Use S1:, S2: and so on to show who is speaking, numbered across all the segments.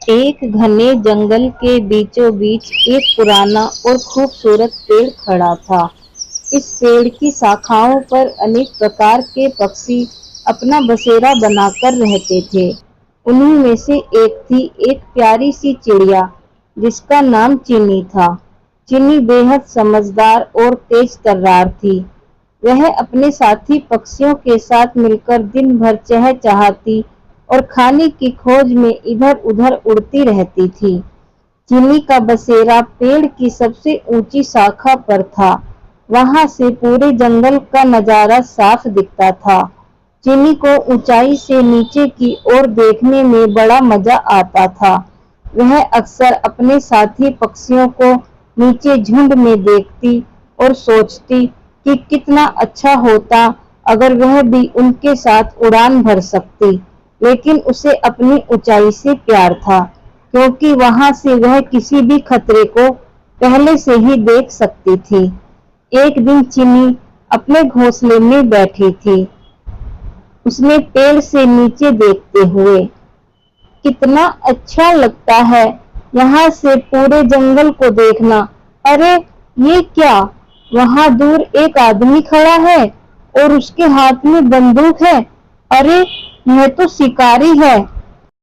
S1: एक घने जंगल के बीचों बीच एक पुराना और खूबसूरत पेड़ खड़ा था। इस पेड़ की शाखाओं पर अनेक प्रकार के पक्षी अपना बसेरा बनाकर रहते थे। उन्हीं में से एक थी एक प्यारी सी चिड़िया जिसका नाम चीनी था। चीनी बेहद समझदार और तेज तर्रार थी। वह अपने साथी पक्षियों के साथ मिलकर दिन भर चहचहाती और खाने की खोज में इधर-उधर उड़ती रहती थी। चीनी का बसेरा पेड़ की सबसे ऊंची शाखा पर था। वहां से पूरे जंगल का नजारा साफ दिखता था। चीनी को ऊंचाई से नीचे की ओर देखने में बड़ा मजा आता था। वह अक्सर अपने साथी पक्षियों को नीचे झुंड में देखती और सोचती कि कितना अच्छा होता अगर वह भी उनके साथ उड़ान भर सकती। लेकिन उसे अपनी ऊंचाई से प्यार था, क्योंकि वहां से वह किसी भी खतरे को पहले से ही देख सकती थी। एक दिन चीनी अपने घोंसले में बैठी थी। उसने पेड़ से नीचे देखते हुए, कितना अच्छा लगता है यहाँ से पूरे जंगल को देखना। अरे ये क्या, वहां दूर एक आदमी खड़ा है और उसके हाथ में बंदूक है। अरे यह तो शिकारी है।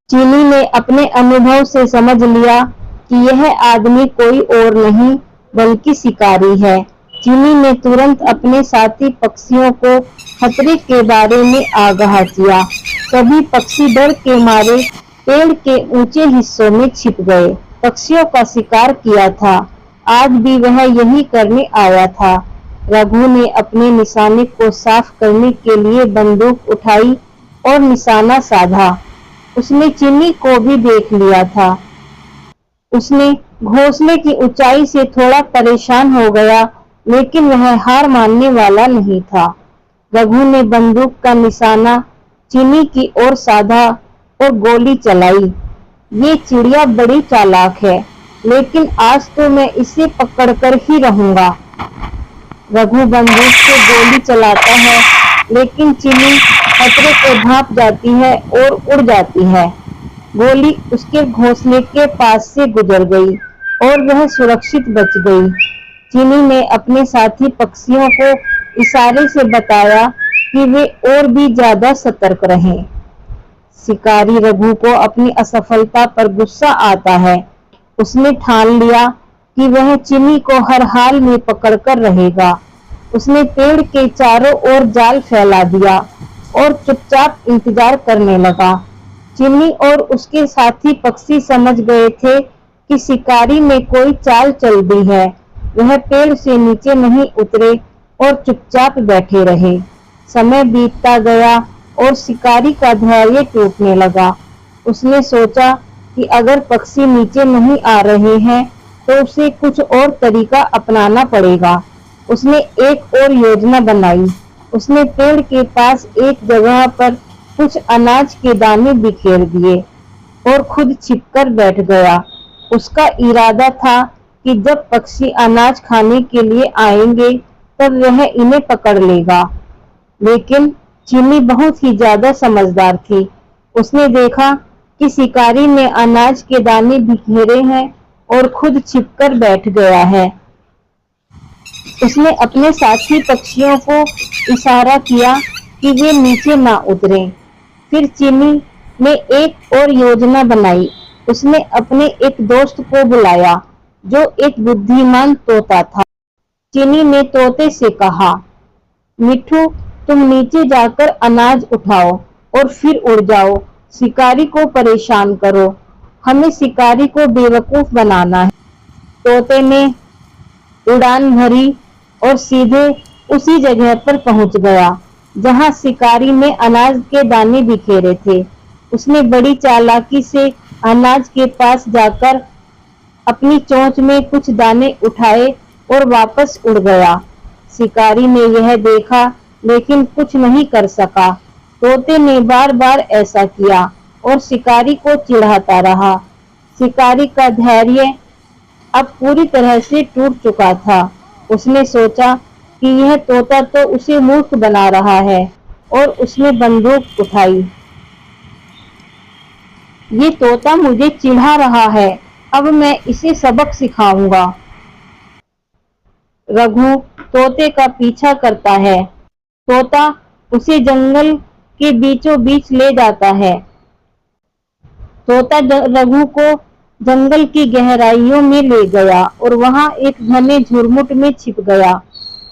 S1: चीनी ने अपने अनुभव से समझ लिया कि यह आदमी कोई और नहीं बल्कि शिकारी है। चीनी ने तुरंत अपने साथी पक्षियों को खतरे के बारे में आगाह किया। सभी पक्षी डर के मारे पेड़ के ऊंचे हिस्सों में छिप गए। पक्षियों का शिकार किया था, आज भी वह यही करने आया था। रघु ने अपने निशाने को साफ करने के लिए बंदूक उठाई और निशाना साधा। उसने चीनी को भी देख लिया था। उसने घोंसले की ऊंचाई से थोड़ा परेशान हो गया, लेकिन वह हार मानने वाला नहीं था। रघु ने बंदूक का निशाना चीनी की ओर साधा और गोली चलाई। ये चिड़िया बड़ी चालाक है, लेकिन आज तो मैं इसे पकड़कर ही रहूंगा। रघु बंदूक से गोली चलाता है, लेकिन चीनी खतरे को भांप जाती है और उड़ जाती है। गोली उसके घोंसले के पास से गुजर गई और वह सुरक्षित बच गई। चीनी ने अपने साथी पक्षियों को इशारे से बताया कि वे और भी ज्यादा सतर्क रहें। शिकारी रघु को अपनी असफलता पर गुस्सा आता है। उसने ठान लिया कि वह चीनी को हर हाल में पकड़कर रहेगा। उसने पेड़ के चारों ओर जाल फैला दिया और चुपचाप इंतजार करने लगा। चीनी और उसके साथी पक्षी समझ गए थे कि शिकारी ने कोई चाल चल दी है। वह पेड़ से नीचे नहीं उतरे और चुपचाप बैठे रहे। समय बीतता गया और शिकारी का धैर्य टूटने लगा। उसने सोचा कि अगर पक्षी नीचे नहीं आ रहे हैं तो उसे कुछ और तरीका अपनाना पड़ेगा। उसने एक और योजना बनाई। उसने पेड़ के पास एक जगह पर कुछ अनाज के दाने बिखेर दिए और खुद छिपकर बैठ गया। उसका इरादा था कि जब पक्षी अनाज खाने के लिए आएंगे तब वह इन्हें पकड़ लेगा। लेकिन चीनी बहुत ही ज्यादा समझदार थी। उसने देखा कि शिकारी ने अनाज के दाने बिखेरे हैं और खुद छिपकर बैठ गया है। उसने अपने साथी पक्षियों को इशारा किया कि वे नीचे ना उतरें। फिर चीनी ने एक और योजना बनाई। उसने अपने एक दोस्त को बुलाया जो एक बुद्धिमान तोता था। चीनी ने तोते से कहा, मिठू, तुम नीचे जाकर अनाज उठाओ और फिर उड़ जाओ, शिकारी को परेशान करो। हमें शिकारी को बेवकूफ बनाना है। तोते ने उड़ान भरी और सीधे उसी जगह पर पहुंच गया जहां शिकारी ने अनाज के दाने बिखेरे थे। उसने बड़ी चालाकी से अनाज के पास जाकर अपनी चोंच में कुछ दाने उठाए और वापस उड़ गया। शिकारी ने यह देखा लेकिन कुछ नहीं कर सका। तोते ने बार बार ऐसा किया और शिकारी को चिढ़ाता रहा। शिकारी का धैर्य अब पूरी तरह से टूट चुका था। उसने सोचा कि यह तोता तो उसे मूर्ख बना रहा है और उसने बंदूक उठाई। ये तोता मुझे चिढ़ा रहा है, अब मैं इसे सबक सिखाऊंगा। रघु तोते का पीछा करता है। तोता उसे जंगल के बीचों बीच ले जाता है। तोता रघु को जंगल की गहराइयों में ले गया और वहां एक घने झुरमुट में छिप गया।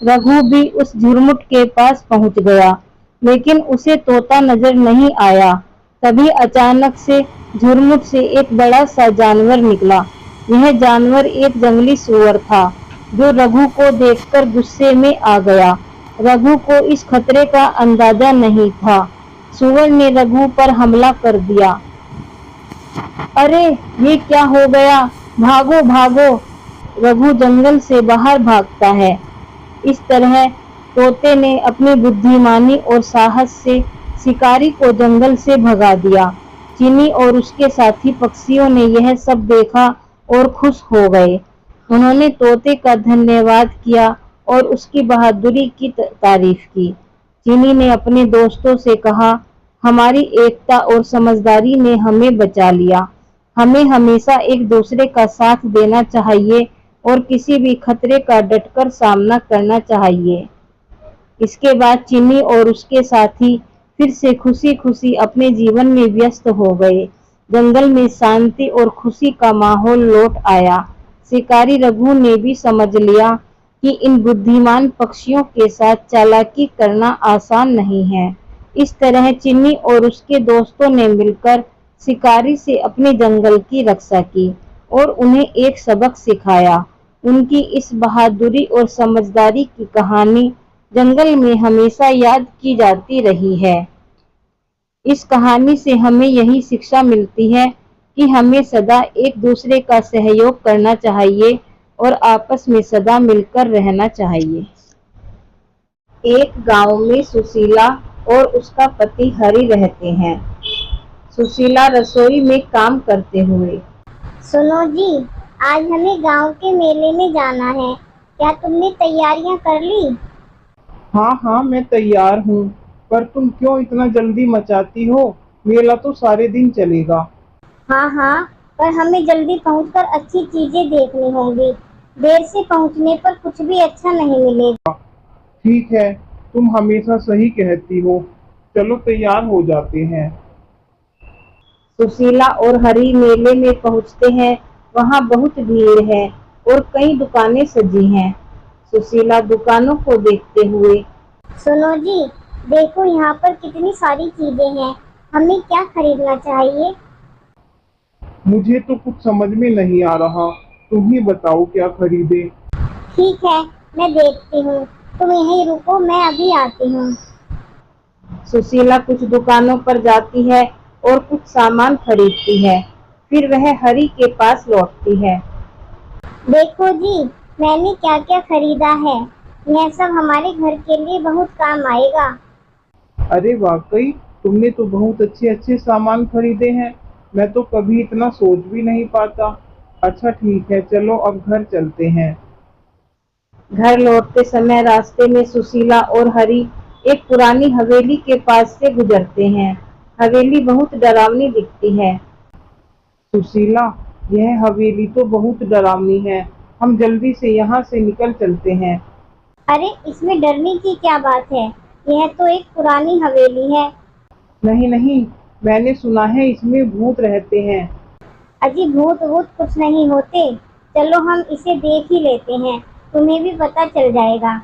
S1: रघु भी उस झुरमुट के पास पहुंच गया, लेकिन उसे तोता नजर नहीं आया। तभी अचानक से झुरमुट से एक बड़ा सा जानवर निकला। यह जानवर एक जंगली सूअर था, जो रघु को देखकर गुस्से में आ गया। रघु को इस खतरे का अंदाजा नहीं था। सूअर ने रघु पर हमला कर दिया। अरे ये क्या हो गया, भागो भागो। रघु जंगल से बाहर भागता है। इस तरह तोते ने अपनी बुद्धिमानी और साहस से शिकारी को जंगल से भगा दिया। चीनी और उसके साथी पक्षियों ने यह सब देखा और खुश हो गए। उन्होंने तोते का धन्यवाद किया और उसकी बहादुरी की तारीफ की। चीनी ने अपने दोस्तों से कहा, हमारी एकता और समझदारी ने हमें बचा लिया। हमें हमेशा एक दूसरे का साथ देना चाहिए और किसी भी खतरे का डटकर सामना करना चाहिए। इसके बाद चीनी और उसके साथी फिर से खुशी खुशी अपने जीवन में व्यस्त हो गए। जंगल में शांति और खुशी का माहौल लौट आया। शिकारी रघु ने भी समझ लिया कि इन बुद्धिमान पक्षियों के साथ चालाकी करना आसान नहीं है। इस तरह चिन्नी और उसके दोस्तों ने मिलकर शिकारी से अपने जंगल की रक्षा की और उन्हें एक सबक सिखाया। उनकी इस बहादुरी और समझदारी की कहानी जंगल में हमेशा याद की जाती रही है। इस कहानी से हमें यही शिक्षा मिलती है कि हमें सदा एक दूसरे का सहयोग करना चाहिए और आपस में सदा मिलकर रहना चाहिए। एक गांव में सुशीला और उसका पति हरि रहते हैं। सुशीला रसोई में काम करते हुए,
S2: सुनो जी, आज हमें गांव के मेले में जाना है। क्या तुमने तैयारियां कर ली?
S3: हाँ हाँ, मैं तैयार हूँ। पर तुम क्यों इतना जल्दी मचाती हो? मेला तो सारे दिन चलेगा।
S2: हाँ हाँ, पर हमें जल्दी पहुंचकर अच्छी चीजें देखनी होंगी। देर से पहुंचने पर कुछ भी अच्छा नहीं मिलेगा।
S3: ठीक है, तुम हमेशा सही कहती हो। चलो तैयार हो जाते हैं।
S1: सुशीला और हरि मेले में पहुंचते हैं। वहां बहुत भीड़ है और कई दुकानें सजी हैं। सुशीला दुकानों को देखते हुए,
S2: सुनो जी, देखो यहाँ पर कितनी सारी चीजें हैं। हमें क्या खरीदना चाहिए?
S3: मुझे तो कुछ समझ में नहीं आ रहा। तुम ही बताओ क्या खरीदे।
S2: ठीक है, मैं देखती हूँ। तुम यहीं रुको, मैं अभी आती हूँ।
S1: सुशीला कुछ दुकानों पर जाती है और कुछ सामान खरीदती है। फिर वह हरि के पास लौटती है।
S2: देखो जी, मैंने क्या क्या खरीदा है। यह सब हमारे घर के लिए बहुत काम आएगा।
S3: अरे वाकई, तुमने तो बहुत अच्छे अच्छे सामान खरीदे हैं। मैं तो कभी इतना सोच भी नहीं पाता। अच्छा ठीक है, चलो अब घर चलते हैं।
S1: घर लौटते समय रास्ते में सुशीला और हरि एक पुरानी हवेली के पास से गुजरते हैं। हवेली बहुत डरावनी दिखती है।
S3: सुशीला, यह हवेली तो बहुत डरावनी है। हम जल्दी से यहाँ से निकल चलते हैं।
S2: अरे इसमें डरने की क्या बात है? यह तो एक पुरानी हवेली है।
S3: नहीं नहीं, मैंने सुना है इसमें भूत रहते हैं।
S2: अजी भूत वूत कुछ नहीं होते। चलो हम इसे देख ही लेते हैं, तुम्हें भी पता चल जाएगा।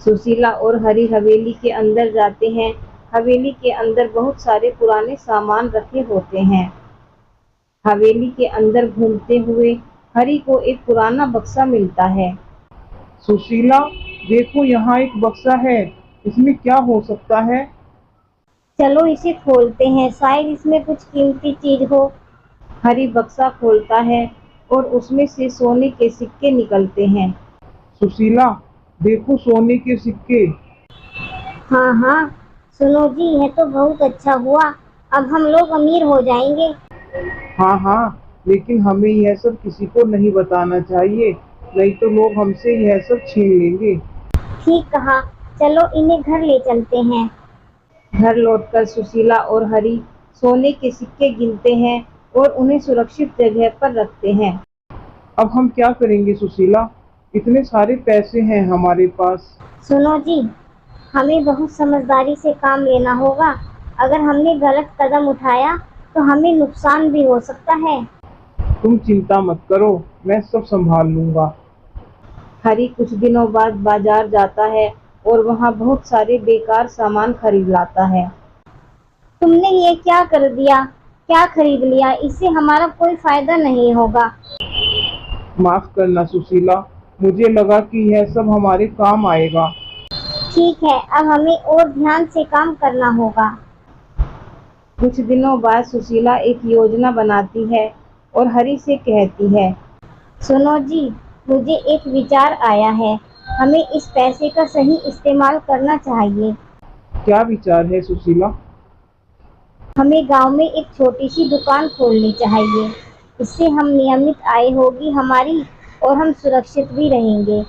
S1: सुशीला और हरि हवेली के अंदर जाते हैं। हवेली के अंदर बहुत सारे पुराने सामान रखे होते हैं। हवेली के अंदर घूमते हुए हरि को एक पुराना बक्सा मिलता है।
S3: सुशीला, देखो यहाँ एक बक्सा है। इसमें क्या हो सकता है?
S2: चलो इसे खोलते हैं, शायद इसमें कुछ कीमती चीज हो।
S1: हरि बक्सा खोलता है और उसमें से सोने के सिक्के निकलते हैं।
S3: सुशीला, देखो सोने के सिक्के।
S2: हाँ हाँ, सुनो जी, यह तो बहुत अच्छा हुआ। अब हम लोग अमीर हो जाएंगे।
S3: हाँ हाँ, लेकिन हमें यह सब किसी को नहीं बताना चाहिए, नहीं तो लोग हमसे यह सब छीन लेंगे।
S2: ठीक कहा, चलो इन्हें घर ले चलते हैं।
S1: घर लौटकर सुशीला और हरि सोने के सिक्के गिनते हैं और उन्हें सुरक्षित जगह पर रखते हैं।
S3: अब हम क्या करेंगे सुशीला? इतने सारे पैसे हैं हमारे पास।
S2: सुनो जी, हमें बहुत समझदारी से काम लेना होगा। अगर हमने गलत कदम उठाया तो हमें नुकसान भी हो सकता है।
S3: तुम चिंता मत करो, मैं सब संभाल लूंगा।
S1: हरी कुछ दिनों बाद बाजार जाता है और वहाँ बहुत सारे बेकार सामान खरीद लाता है।
S2: तुमने ये क्या कर दिया? क्या खरीद लिया? इससे हमारा कोई फायदा नहीं होगा।
S3: माफ करना सुशीला, मुझे लगा कि यह सब हमारे काम आएगा।
S2: ठीक है, अब हमें और ध्यान से काम करना होगा।
S1: कुछ दिनों बाद सुशीला एक योजना बनाती है और हरी से कहती है,
S2: सुनो जी, मुझे एक विचार आया है। हमें इस पैसे का सही इस्तेमाल करना चाहिए।
S3: क्या विचार है सुशीला?
S2: हमें गांव में एक छोटी सी दुकान खोलनी चाहिए। इससे हम नियमित आय होगी हमारी और हम सुरक्षित भी रहेंगे।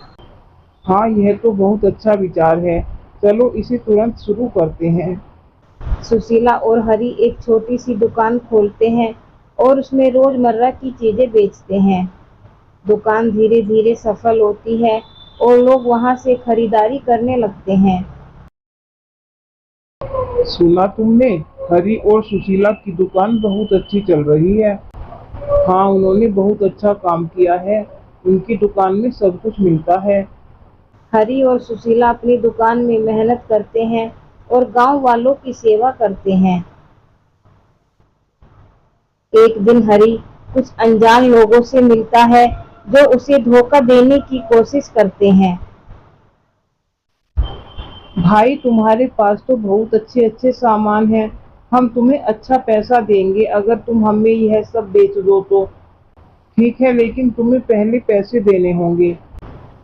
S3: हाँ, यह तो बहुत अच्छा विचार है। चलो इसे तुरंत शुरू करते हैं।
S1: सुशीला और हरी एक छोटी सी दुकान खोलते हैं और उसमें रोजमर्रा की चीजें बेचते हैं। दुकान धीरे धीरे सफल होती है और लोग वहां से खरीदारी करने लगते हैं।
S3: सुना तुमने? हरी और सुशीला की दुकान बहुत अच्छी चल रही है। हाँ, उन्होंने बहुत अच्छा काम किया है। उनकी दुकान में सब कुछ मिलता है।
S1: हरी और सुशीला अपनी दुकान में मेहनत करते हैं और गांव वालों की सेवा करते हैं। एक दिन हरी कुछ अनजान लोगों से मिलता है जो उसे धोखा देने की कोशिश करते हैं।
S3: भाई, तुम्हारे पास तो बहुत अच्छे अच्छे सामान हैं। हम तुम्हें अच्छा पैसा देंगे अगर तुम हमें यह सब बेच दो तो। ठीक है, लेकिन तुम्हें पहले पैसे देने होंगे।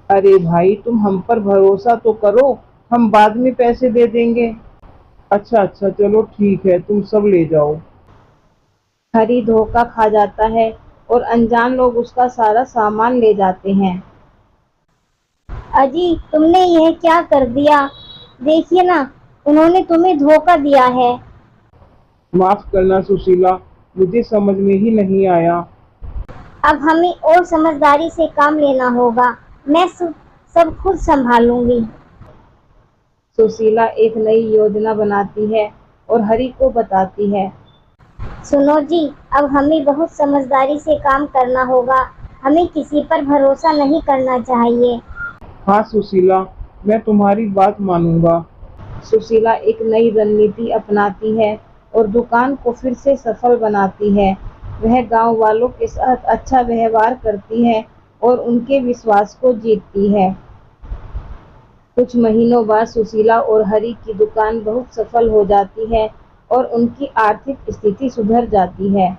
S3: अरे भाई, तुम हम पर भरोसा तो करो, हम बाद में पैसे दे देंगे। अच्छा अच्छा, चलो ठीक है, तुम सब ले जाओ।
S1: हरी धोखा खा जाता है और अनजान लोग उसका सारा सामान ले जाते हैं।
S2: अजी, तुमने यह क्या कर दिया? देखिए ना, उन्होंने तुम्हें धोखा दिया है।
S3: माफ करना सुशीला, मुझे समझ में ही नहीं आया।
S2: अब हमें और समझदारी से काम लेना होगा। मैं सब खुद संभालूंगी।
S1: सुशीला एक नई योजना बनाती है और हरी को बताती है।
S2: सुनो जी, अब हमें बहुत समझदारी से काम करना होगा। हमें किसी पर भरोसा नहीं करना चाहिए।
S3: हाँ सुशीला, मैं तुम्हारी बात मानूंगा।
S1: सुशीला एक नई रणनीति अपनाती है और दुकान को फिर से सफल बनाती है। वह गांव वालों के साथ अच्छा व्यवहार करती है और उनके विश्वास को जीतती है। कुछ महीनों बाद सुशीला और हरी की दुकान बहुत सफल हो जाती है और उनकी आर्थिक स्थिति सुधर जाती है।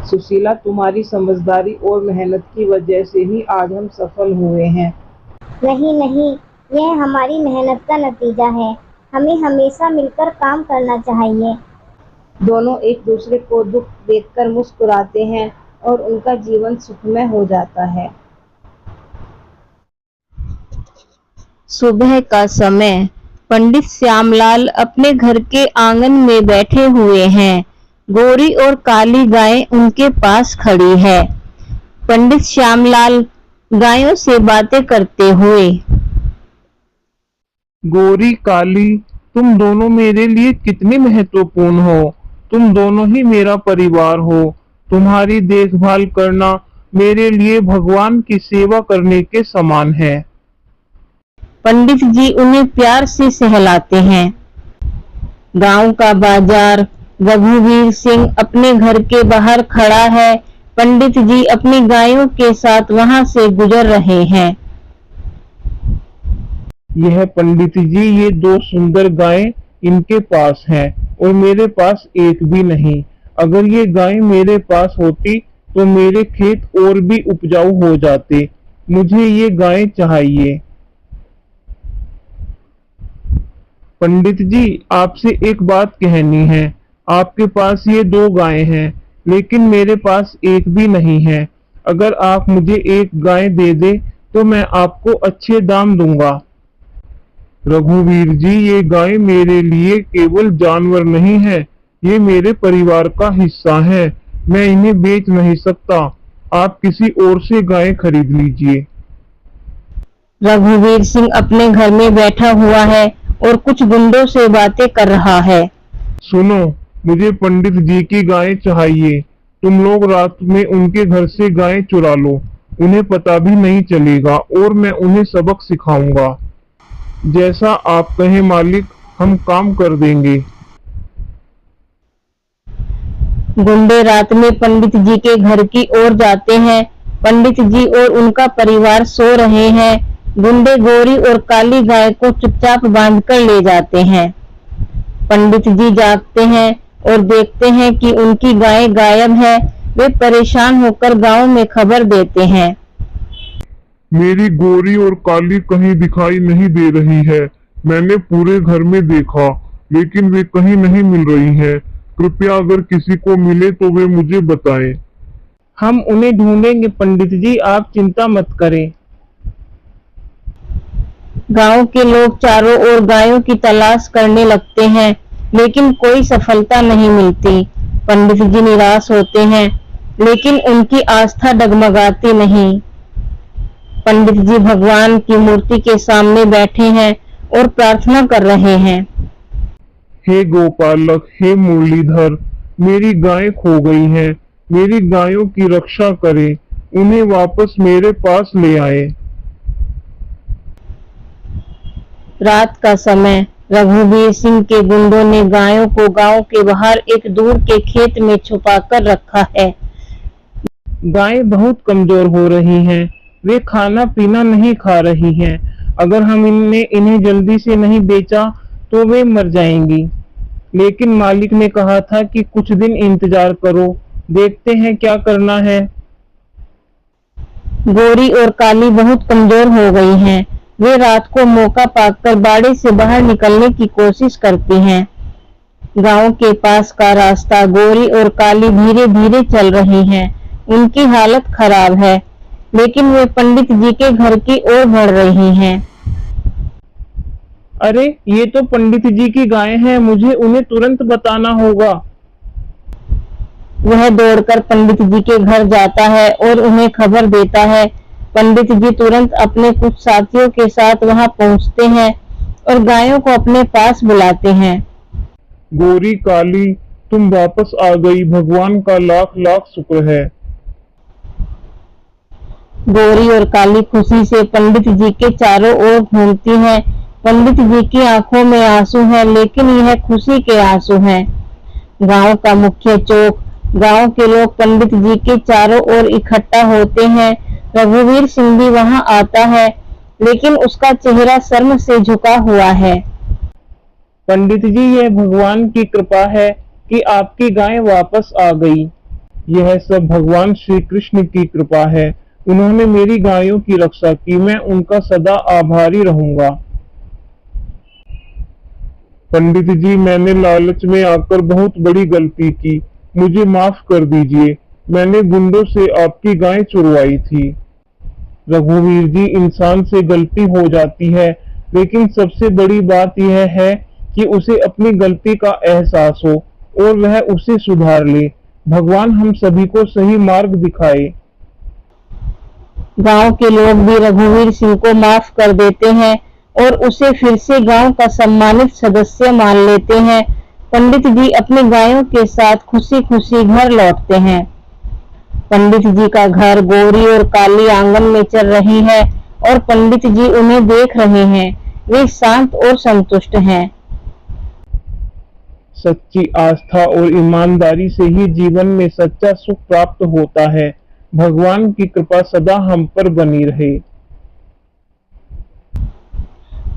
S1: सुशीला, तुम्हारी समझदारी और मेहनत की वजह से ही आज हम सफल हुए हैं।
S2: नहीं नहीं, यह हमारी मेहनत का नतीजा है। हमें हमेशा मिलकर काम करना चाहिए।
S1: दोनों एक दूसरे को दुख देखकर मुस्कुराते हैं और उनका जीवन सुखमय हो जाता है। सुबह का समय। पंडित श्यामलाल अपने घर के आंगन में बैठे हुए हैं। गोरी और काली गाय उनके पास खड़ी है। पंडित श्यामलाल गायों से बातें करते हुए,
S3: गोरी, काली, तुम दोनों मेरे लिए कितने महत्वपूर्ण हो। तुम दोनों ही मेरा परिवार हो। तुम्हारी देखभाल करना मेरे लिए भगवान की सेवा करने के समान है।
S1: पंडित जी उन्हें प्यार से सहलाते हैं। गांव का बाजार। रघुवीर सिंह अपने घर के बाहर खड़ा है। पंडित जी अपनी गायों के साथ वहां से गुजर रहे हैं।
S3: यह पंडित जी, ये दो सुंदर गायें इनके पास हैं और मेरे पास एक भी नहीं। अगर ये गाय मेरे पास होती तो मेरे खेत और भी उपजाऊ हो जाते। मुझे ये गायें चाहिए। पंडित जी, आपसे एक बात कहनी है। आपके पास ये दो गायें हैं, लेकिन मेरे पास एक भी नहीं है। अगर आप मुझे एक गाय दे दे तो मैं आपको अच्छे दाम दूंगा। रघुवीर जी, ये गाय मेरे लिए केवल जानवर नहीं है,
S4: ये मेरे परिवार का हिस्सा है, मैं इन्हें बेच नहीं सकता। आप किसी और से गाय खरीद लीजिए।
S1: रघुवीर सिंह अपने घर में बैठा हुआ है और कुछ गुंडों से बातें कर रहा है।
S4: सुनो, मुझे पंडित जी की गायें चाहिए। तुम लोग रात में उनके घर से गायें चुरा लो, उन्हें पता भी नहीं चलेगा और मैं उन्हें सबक सिखाऊंगा। जैसा आप कहें मालिक, हम काम कर देंगे।
S1: गुंडे रात में पंडित जी के घर की ओर जाते हैं। पंडित जी और उनका परिवार सो रहे हैं। गुंडे गोरी और काली गाय को चुपचाप बांधकर ले जाते हैं। पंडित जी जागते हैं और देखते हैं कि उनकी गाय गायब है। वे परेशान होकर गांव में खबर देते हैं।
S4: मेरी गोरी और काली कहीं दिखाई नहीं दे रही है। मैंने पूरे घर में देखा, लेकिन वे कहीं नहीं मिल रही हैं। कृपया अगर किसी को मिले तो वे मुझे बताएं।
S3: हम उन्हें ढूंढेंगे पंडित जी, आप चिंता मत करें।
S1: गांव के लोग चारों ओर गायों की तलाश करने लगते हैं, लेकिन कोई सफलता नहीं मिलती। पंडित जी निराश होते हैं, लेकिन उनकी आस्था डगमगाती नहीं। पंडित जी भगवान की मूर्ति के सामने बैठे हैं और प्रार्थना कर रहे हैं।
S4: हे गोपालक, हे मुरलीधर, मेरी गायें खो गई हैं। मेरी गायों की रक्षा करें, उन्हें वापस मेरे पास ले आए।
S1: रात का समय रघुवीर सिंह के गुंडों ने गायों को गांव के बाहर एक दूर के खेत में छुपाकर रखा है।
S3: गायें बहुत कमजोर हो रही हैं, वे खाना पीना नहीं खा रही हैं। अगर हम इन्हें जल्दी से नहीं बेचा तो वे मर जाएंगी। लेकिन मालिक ने कहा था कि कुछ दिन इंतजार करो, देखते हैं क्या करना है।
S1: गोरी और काली बहुत कमजोर हो गई हैं। वे रात को मौका पाकर बाड़े से बाहर निकलने की कोशिश करती हैं। गांव के पास का रास्ता गोरी और काली धीरे धीरे चल रही हैं। उनकी हालत खराब है, लेकिन वे पंडित जी के घर की ओर बढ़ रही हैं।
S3: अरे, ये तो पंडित जी की गायें हैं, मुझे उन्हें तुरंत बताना होगा।
S1: वह दौड़कर पंडित जी के घर जाता है और उन्हें खबर देता है। पंडित जी तुरंत अपने कुछ साथियों के साथ वहां पहुंचते हैं और गायों को अपने पास बुलाते हैं।
S4: गोरी, काली, तुम वापस आ गई, भगवान का लाख लाख शुक्र है।
S1: गोरी और काली खुशी से पंडित जी के चारों ओर घूमती हैं। पंडित जी की आंखों में आंसू हैं, लेकिन यह खुशी के आंसू हैं। गांव का मुख्य चौक, गांव के लोग पंडित जी के चारों ओर इकट्ठा होते हैं। रघुवीर सिंह भी वहां आता है, लेकिन उसका चेहरा शर्म से झुका हुआ है।
S3: पंडित जी, यह भगवान की कृपा है कि आपकी गाय वापस आ गई।
S4: यह सब भगवान श्री कृष्ण की कृपा है। उन्होंने मेरी गायों की रक्षा की, मैं उनका सदा आभारी रहूंगा। पंडित जी, मैंने लालच में आकर बहुत बड़ी गलती की, मुझे माफ कर दीजिए। मैंने गुंडों से आपकी गाय चुरवाई थी। रघुवीर जी, इंसान से गलती हो जाती है, लेकिन सबसे बड़ी बात यह है कि उसे अपनी गलती का एहसास हो और वह उसे सुधार ले। भगवान हम सभी को सही मार्ग दिखाए।
S1: गांव के लोग भी रघुवीर सिंह को माफ कर देते हैं और उसे फिर से गांव का सम्मानित सदस्य मान लेते हैं। पंडित जी अपनी गायों के साथ खुशी खुशी घर लौटते हैं। पंडित जी का घर गोरी और काली आंगन में चल रही है और पंडित जी उन्हें देख रहे हैं। वे शांत और संतुष्ट हैं।
S3: सच्ची आस्था और ईमानदारी से ही जीवन में सच्चा सुख प्राप्त होता है। भगवान की कृपा सदा हम पर बनी रहे।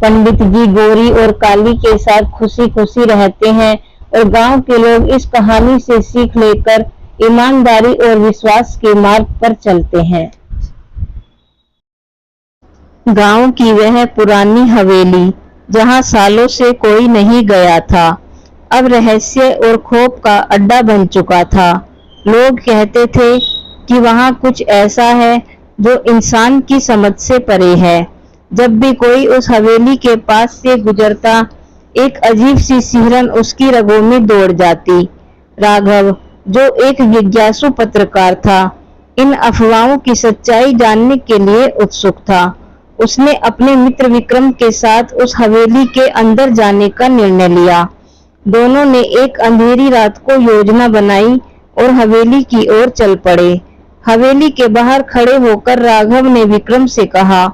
S1: पंडित जी गोरी और काली के साथ खुशी खुशी रहते हैं और गांव के लोग इस कहानी से सीख लेकर ईमानदारी और विश्वास के मार्ग पर चलते हैं। गांव की वह पुरानी हवेली, जहां सालों से कोई नहीं गया था, अब रहस्य और खौफ का अड्डा बन चुका था। लोग कहते थे कि वहां कुछ ऐसा है जो इंसान की समझ से परे है। जब भी कोई उस हवेली के पास से गुजरता, एक अजीब सी सिहरन उसकी रगों में दौड़ जाती। राघव, जो एक जिज्ञासु पत्रकार था, इन अफवाहों की सच्चाई जानने के लिए उत्सुक था। उसने अपने मित्र विक्रम के साथ उस हवेली के अंदर जाने का निर्णय लिया। दोनों ने एक अंधेरी रात को योजना बनाई और हवेली की ओर चल पड़े। हवेली के बाहर खड़े होकर राघव ने विक्रम से कहा,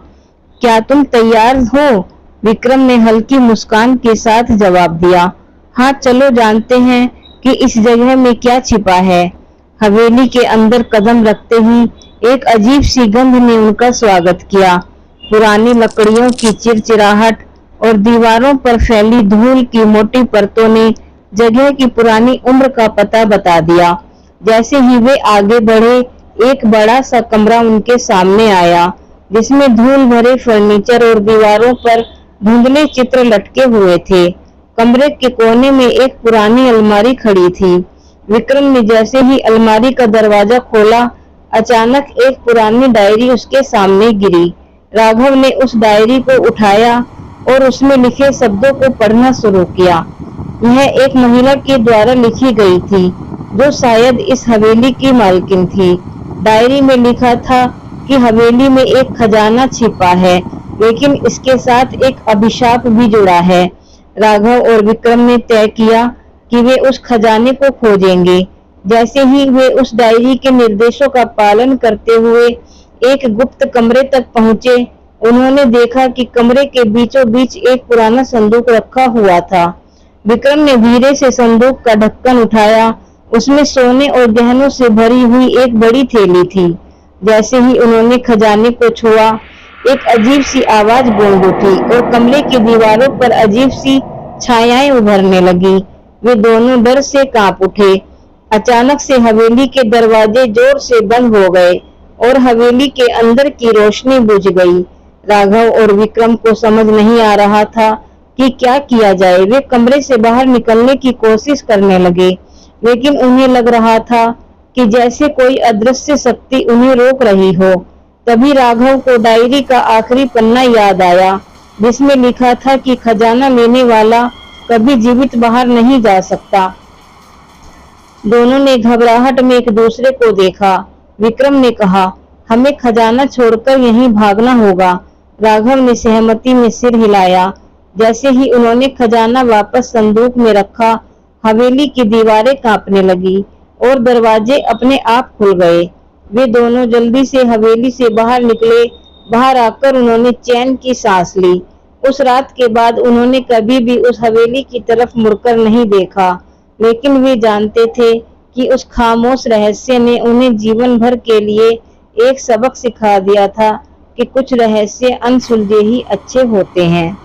S1: क्या तुम तैयार हो? विक्रम ने हल्की मुस्कान के साथ जवाब दिया, हाँ चलो जानते हैं कि इस जगह में क्या छिपा है। हवेली के अंदर कदम रखते ही एक अजीब सी गंध ने उनका स्वागत किया। पुरानी लकड़ियों की चिरचिराहट और दीवारों पर फैली धूल की मोटी परतों ने जगह की पुरानी उम्र का पता बता दिया। जैसे ही वे आगे बढ़े, एक बड़ा सा कमरा उनके सामने आया, जिसमें धूल भरे फर्नीचर और दीवारों पर धुंधले चित्र लटके हुए थे। कमरे के कोने में एक पुरानी अलमारी खड़ी थी। विक्रम ने जैसे ही अलमारी का दरवाजा खोला, अचानक एक पुरानी डायरी उसके सामने गिरी। राघव ने उस डायरी को उठाया और उसमें लिखे शब्दों को पढ़ना शुरू किया। यह एक महिला के द्वारा लिखी गई थी, जो शायद इस हवेली की मालकिन थी। डायरी में लिखा था कि हवेली में एक खजाना छिपा है, लेकिन इसके साथ एक अभिशाप भी जुड़ा है। राघव और विक्रम ने तय किया कि वे उस खजाने को खोजेंगे। जैसे ही वे उस डायरी के निर्देशों का पालन करते हुए एक गुप्त कमरे तक पहुंचे, उन्होंने देखा कि कमरे के बीचों बीच एक पुराना संदूक रखा हुआ था। विक्रम ने धीरे से संदूक का ढक्कन उठाया। उसमें सोने और गहनों से भरी हुई एक बड़ी थैली थी। जैसे ही उन्होंने खजाने को छुआ, एक अजीब सी आवाज गूंज उठी और कमरे की दीवारों पर अजीब सी छायाएं उभरने लगी। वे दोनों डर से कांप उठे। अचानक से हवेली के दरवाजे जोर से बंद हो गए और हवेली के अंदर की रोशनी बुझ गई। राघव और विक्रम को समझ नहीं आ रहा था कि क्या किया जाए। वे कमरे से बाहर निकलने की कोशिश करने लगे, लेकिन उन्हें लग रहा था कि जैसे कोई अदृश्य शक्ति उन्हें रोक रही हो। तभी राघव को डायरी का आखिरी पन्ना याद आया, जिसमें लिखा था कि खजाना लेने वाला कभी जीवित बाहर नहीं जा सकता। दोनों ने घबराहट में एक दूसरे को देखा। विक्रम ने कहा, हमें खजाना छोड़कर यहीं भागना होगा। राघव ने सहमति में सिर हिलाया। जैसे ही उन्होंने खजाना वापस संदूक में रखा, हवेली की दीवारें कांपने लगी और दरवाजे अपने आप खुल गए। वे दोनों जल्दी से हवेली से बाहर निकले। बाहर आकर उन्होंने चैन की सांस ली। उस रात के बाद उन्होंने कभी भी उस हवेली की तरफ मुड़कर नहीं देखा, लेकिन वे जानते थे कि उस खामोश रहस्य ने उन्हें जीवन भर के लिए एक सबक सिखा दिया था कि कुछ रहस्य अनसुलझे ही अच्छे होते हैं।